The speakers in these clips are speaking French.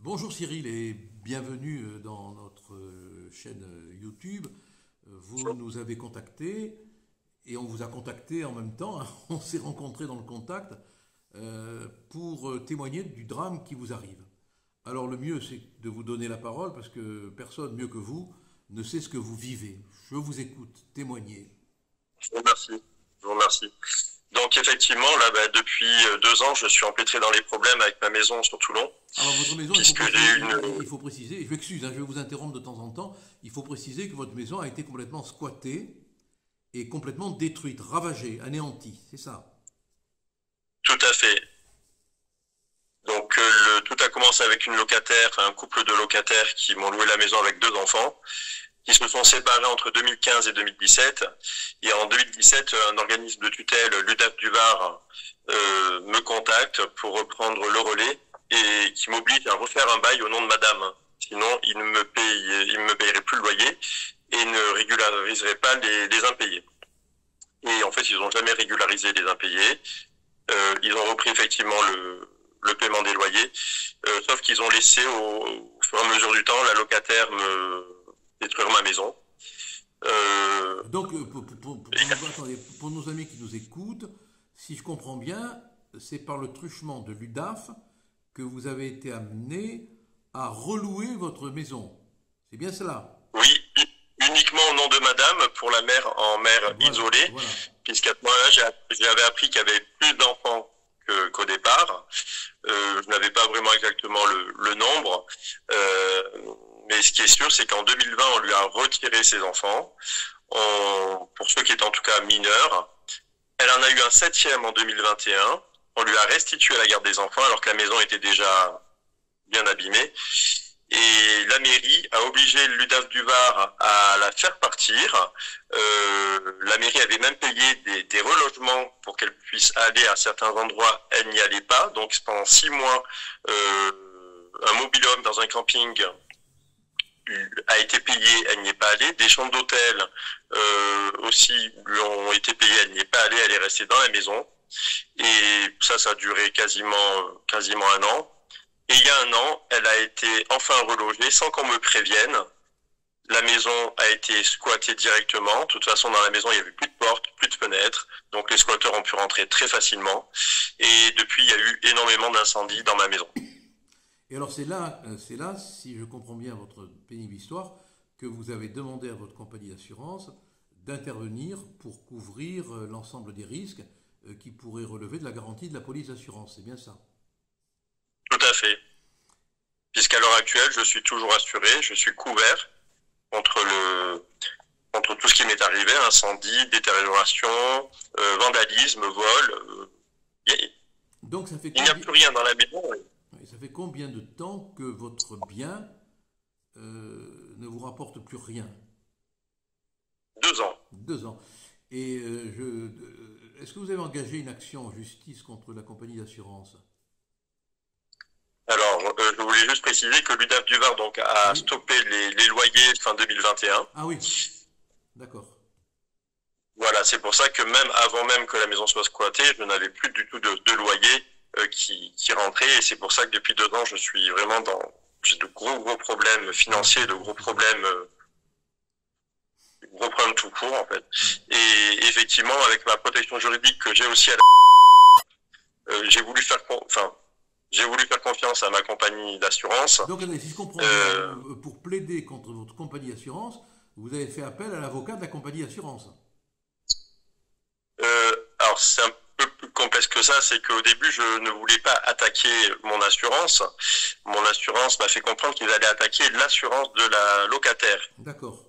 Bonjour Cyril et bienvenue dans notre chaîne YouTube. Vous nous avez contacté et on vous a contacté en même temps. On s'est rencontrés dans le contact pour témoigner du drame qui vous arrive. Alors le mieux c'est de vous donner la parole parce que personne mieux que vous ne sait ce que vous vivez. Je vous écoute, témoignez. Je vous remercie. Je vous remercie. Donc effectivement, là, depuis 2 ans, je suis empêtré dans les problèmes avec ma maison sur Toulon, Alors votre maison, puisque j'ai eu une... il faut préciser, je m'excuse, hein, je vais vous interrompre de temps en temps, il faut préciser que votre maison a été complètement squattée et complètement détruite, ravagée, anéantie, c'est ça? Tout à fait. Donc tout a commencé avec une locataire, un couple de locataires qui m'ont loué la maison avec 2 enfants, qui se sont séparés entre 2015 et 2017. Et en 2017, un organisme de tutelle, l'UDAF du Var, me contacte pour reprendre le relais et qui m'oblige à refaire un bail au nom de madame. Sinon, il ne me payerait plus le loyer et ne régulariserait pas les impayés. Et en fait, ils n'ont jamais régularisé les impayés. Ils ont repris effectivement le paiement des loyers, sauf qu'ils ont laissé au fur et à mesure du temps la locataire me détruire ma maison. Donc attendez, pour nos amis qui nous écoutent, si je comprends bien, c'est par le truchement de l'UDAF que vous avez été amené à relouer votre maison. C'est bien cela? Oui, uniquement au nom de madame, pour la mère en mère Voilà, isolée, voilà. puisqu'à ce moment-là, j'avais appris qu'il y avait plus d'enfants qu'au départ. Je n'avais pas vraiment exactement le nombre. Mais ce qui est sûr, c'est qu'en 2020, on lui a retiré ses enfants. Pour ceux qui étaient en tout cas mineurs. Elle en a eu un 7e en 2021. On lui a restitué la garde des enfants alors que la maison était déjà bien abîmée. Et la mairie a obligé l'UDAF du Var à la faire partir. La mairie avait même payé des relogements pour qu'elle puisse aller à certains endroits. Elle n'y allait pas. Donc pendant 6 mois, un mobil-home dans un camping a été payée, elle n'y est pas allée. Des chambres d'hôtel aussi lui ont été payées, elle n'y est pas allée, elle est restée dans la maison. Et ça a duré quasiment 1 an. Et il y a 1 an, elle a été enfin relogée sans qu'on me prévienne. La maison a été squattée directement. De toute façon, dans la maison, il n'y avait plus de portes, plus de fenêtres. Donc les squatteurs ont pu rentrer très facilement. Et depuis, il y a eu énormément d'incendies dans ma maison. Et alors c'est là, si je comprends bien votre pénible histoire, que vous avez demandé à votre compagnie d'assurance d'intervenir pour couvrir l'ensemble des risques qui pourraient relever de la garantie de la police d'assurance. C'est bien ça? Tout à fait. Puisqu'à l'heure actuelle, je suis toujours assuré, je suis couvert contre tout ce qui m'est arrivé, incendie, détérioration, vandalisme, vol. Donc Il n'y a plus rien dans la maison. ça fait combien de temps que votre bien ne vous rapporte plus rien? 2 ans. 2 ans. Et est-ce que vous avez engagé une action en justice contre la compagnie d'assurance? Alors, je voulais juste préciser que l'UDAF du Var donc, a Oui. stoppé les loyers fin 2021. Ah oui, d'accord. Voilà, c'est pour ça que même avant même que la maison soit squattée, je n'avais plus du tout de loyer qui rentrait. Et c'est pour ça que depuis 2 ans, je suis vraiment j'ai de gros problèmes financiers, de gros problèmes tout court en fait. Et effectivement, avec ma protection juridique que j'ai aussi j'ai voulu faire confiance à ma compagnie d'assurance. Donc, attendez, si je comprends bien, pour plaider contre votre compagnie d'assurance, vous avez fait appel à l'avocat de la compagnie d'assurance. Alors c'est un peu plus complexe que ça, c'est qu'au début je ne voulais pas attaquer mon assurance. Mon assurance m'a fait comprendre qu'ils allaient attaquer l'assurance de la locataire. D'accord.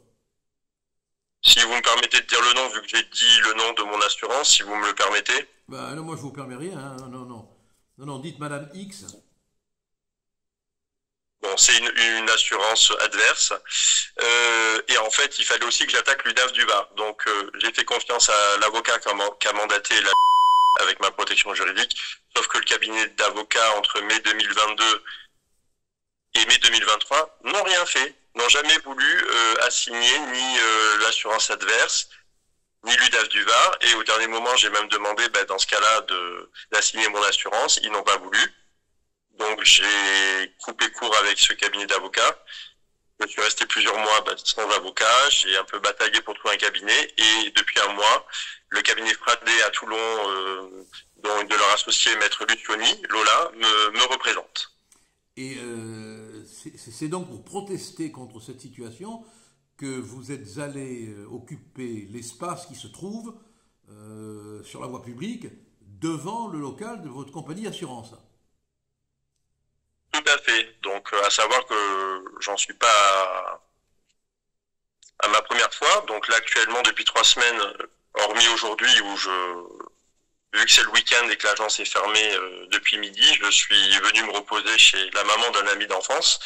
Si vous me permettez de dire le nom, vu que j'ai dit le nom de mon assurance, si vous me le permettez. Ben non, moi je vous permets rien, hein. Non, non, non. Non, non, dites Madame X. Bon, c'est une assurance adverse. Et en fait, il fallait aussi que j'attaque l'UDAF du Var. Donc, j'ai fait confiance à l'avocat qui a mandaté avec ma protection juridique. Sauf que le cabinet d'avocats entre mai 2022 et mai 2023 n'ont rien fait, n'ont jamais voulu assigner ni l'assurance adverse, ni l'UDAF du Var. Et au dernier moment, j'ai même demandé, dans ce cas-là, d'assigner mon assurance. Ils n'ont pas voulu. Donc j'ai coupé court avec ce cabinet d'avocats. Je suis resté plusieurs mois sans avocat. J'ai un peu bataillé pour trouver un cabinet. Et depuis un mois, le cabinet Fradé à Toulon, dont de leur associé Maître Lucioni, Lola, me représente. Et c'est donc pour protester contre cette situation que vous êtes allé occuper l'espace qui se trouve sur la voie publique devant le local de votre compagnie d'assurance. Tout à fait. Donc, à savoir que j'en suis pas à ma première fois. Donc là, actuellement, depuis 3 semaines, hormis aujourd'hui vu que c'est le week-end et que l'agence est fermée depuis midi, je suis venu me reposer chez la maman d'un ami d'enfance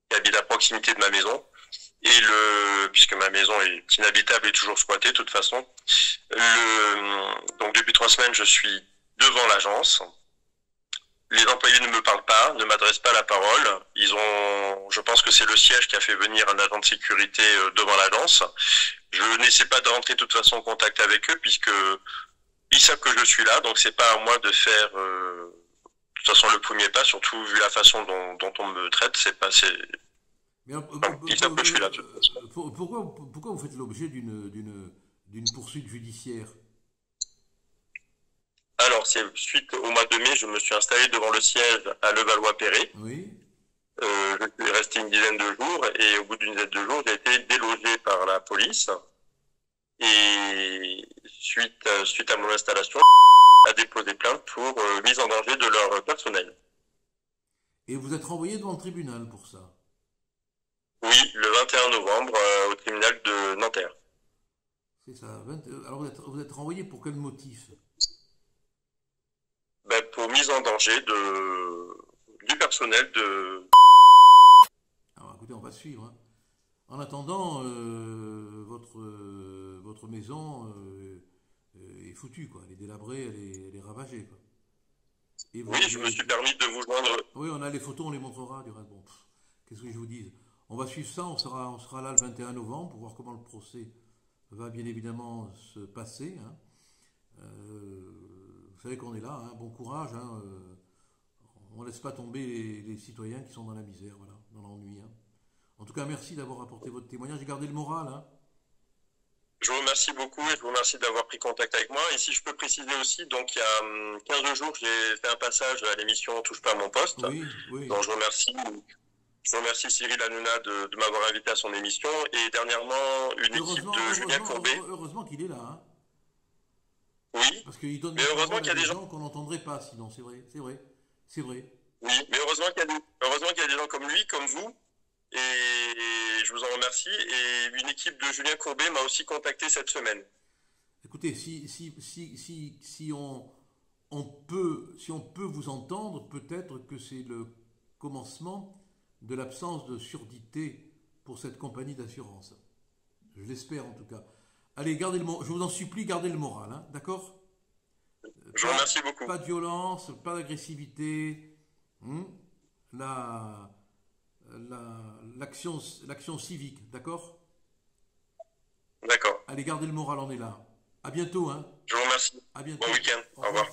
qui habite à proximité de ma maison. Et puisque ma maison est inhabitable et toujours squattée de toute façon. Donc depuis 3 semaines, je suis devant l'agence. Les employés ne me parlent pas, ne m'adressent pas la parole. Je pense que c'est le siège qui a fait venir un agent de sécurité devant l'agence. Je n'essaie pas de rentrer de toute façon en contact avec eux puisque ils savent que je suis là, donc c'est pas à moi de faire de toute façon le premier pas, surtout vu la façon dont on me traite. Mais Ils savent que je suis là de toute façon. pourquoi vous faites l'objet d'une poursuite judiciaire? Alors, c'est suite au mois de mai, je me suis installé devant le siège à Levallois-Perret. Oui. Je suis resté une dizaine de jours et au bout d'une dizaine de jours, j'ai été délogé par la police. Et suite à mon installation, a déposé plainte pour mise en danger de leur personnel. Et vous êtes renvoyé devant le tribunal pour ça? Oui, le 21 novembre au tribunal de Nanterre. C'est ça. Alors vous êtes renvoyé pour quel motif? Pour mise en danger du personnel de... Alors écoutez, on va suivre. Hein. En attendant, votre maison est foutue, quoi. Elle est délabrée, elle est ravagée, quoi. Et Oui, je me suis permis de vous joindre. Oui, on a les photos, on les montrera du reste. Bon, qu'est-ce que je vous dis? On va suivre ça, on sera là le 21 novembre pour voir comment le procès va bien évidemment se passer. Hein. Vous savez qu'on est là, hein, bon courage. Hein, on ne laisse pas tomber les citoyens qui sont dans la misère, voilà, dans l'ennui. Hein. En tout cas, merci d'avoir apporté votre témoignage et gardé le moral. Hein. Je vous remercie beaucoup et je vous remercie d'avoir pris contact avec moi. Et si je peux préciser aussi, donc il y a 15 jours, j'ai fait un passage à l'émission Touche pas à mon poste. Oui, oui. Donc je remercie Cyril Hanouna de m'avoir invité à son émission. Et dernièrement, une équipe de Julien Courbet. Heureusement qu'il est là. Hein. Oui. Parce qu'il donne mais heureusement qu'il y a des gens qu'on n'entendrait pas, sinon c'est vrai. Oui, mais heureusement qu'il y a des gens comme lui, comme vous. Et je vous en remercie. Et une équipe de Julien Courbet m'a aussi contacté cette semaine. Écoutez, si on peut vous entendre, peut-être que c'est le commencement de l'absence de surdité pour cette compagnie d'assurance. Je l'espère en tout cas. Allez, je vous en supplie, gardez le moral, hein, d'accord? Je vous remercie beaucoup. Pas de violence, pas d'agressivité. L'action civique, d'accord? D'accord. Allez, gardez le moral, on est là. À bientôt, hein. Je vous remercie. À bientôt. Bon week-end. Au revoir.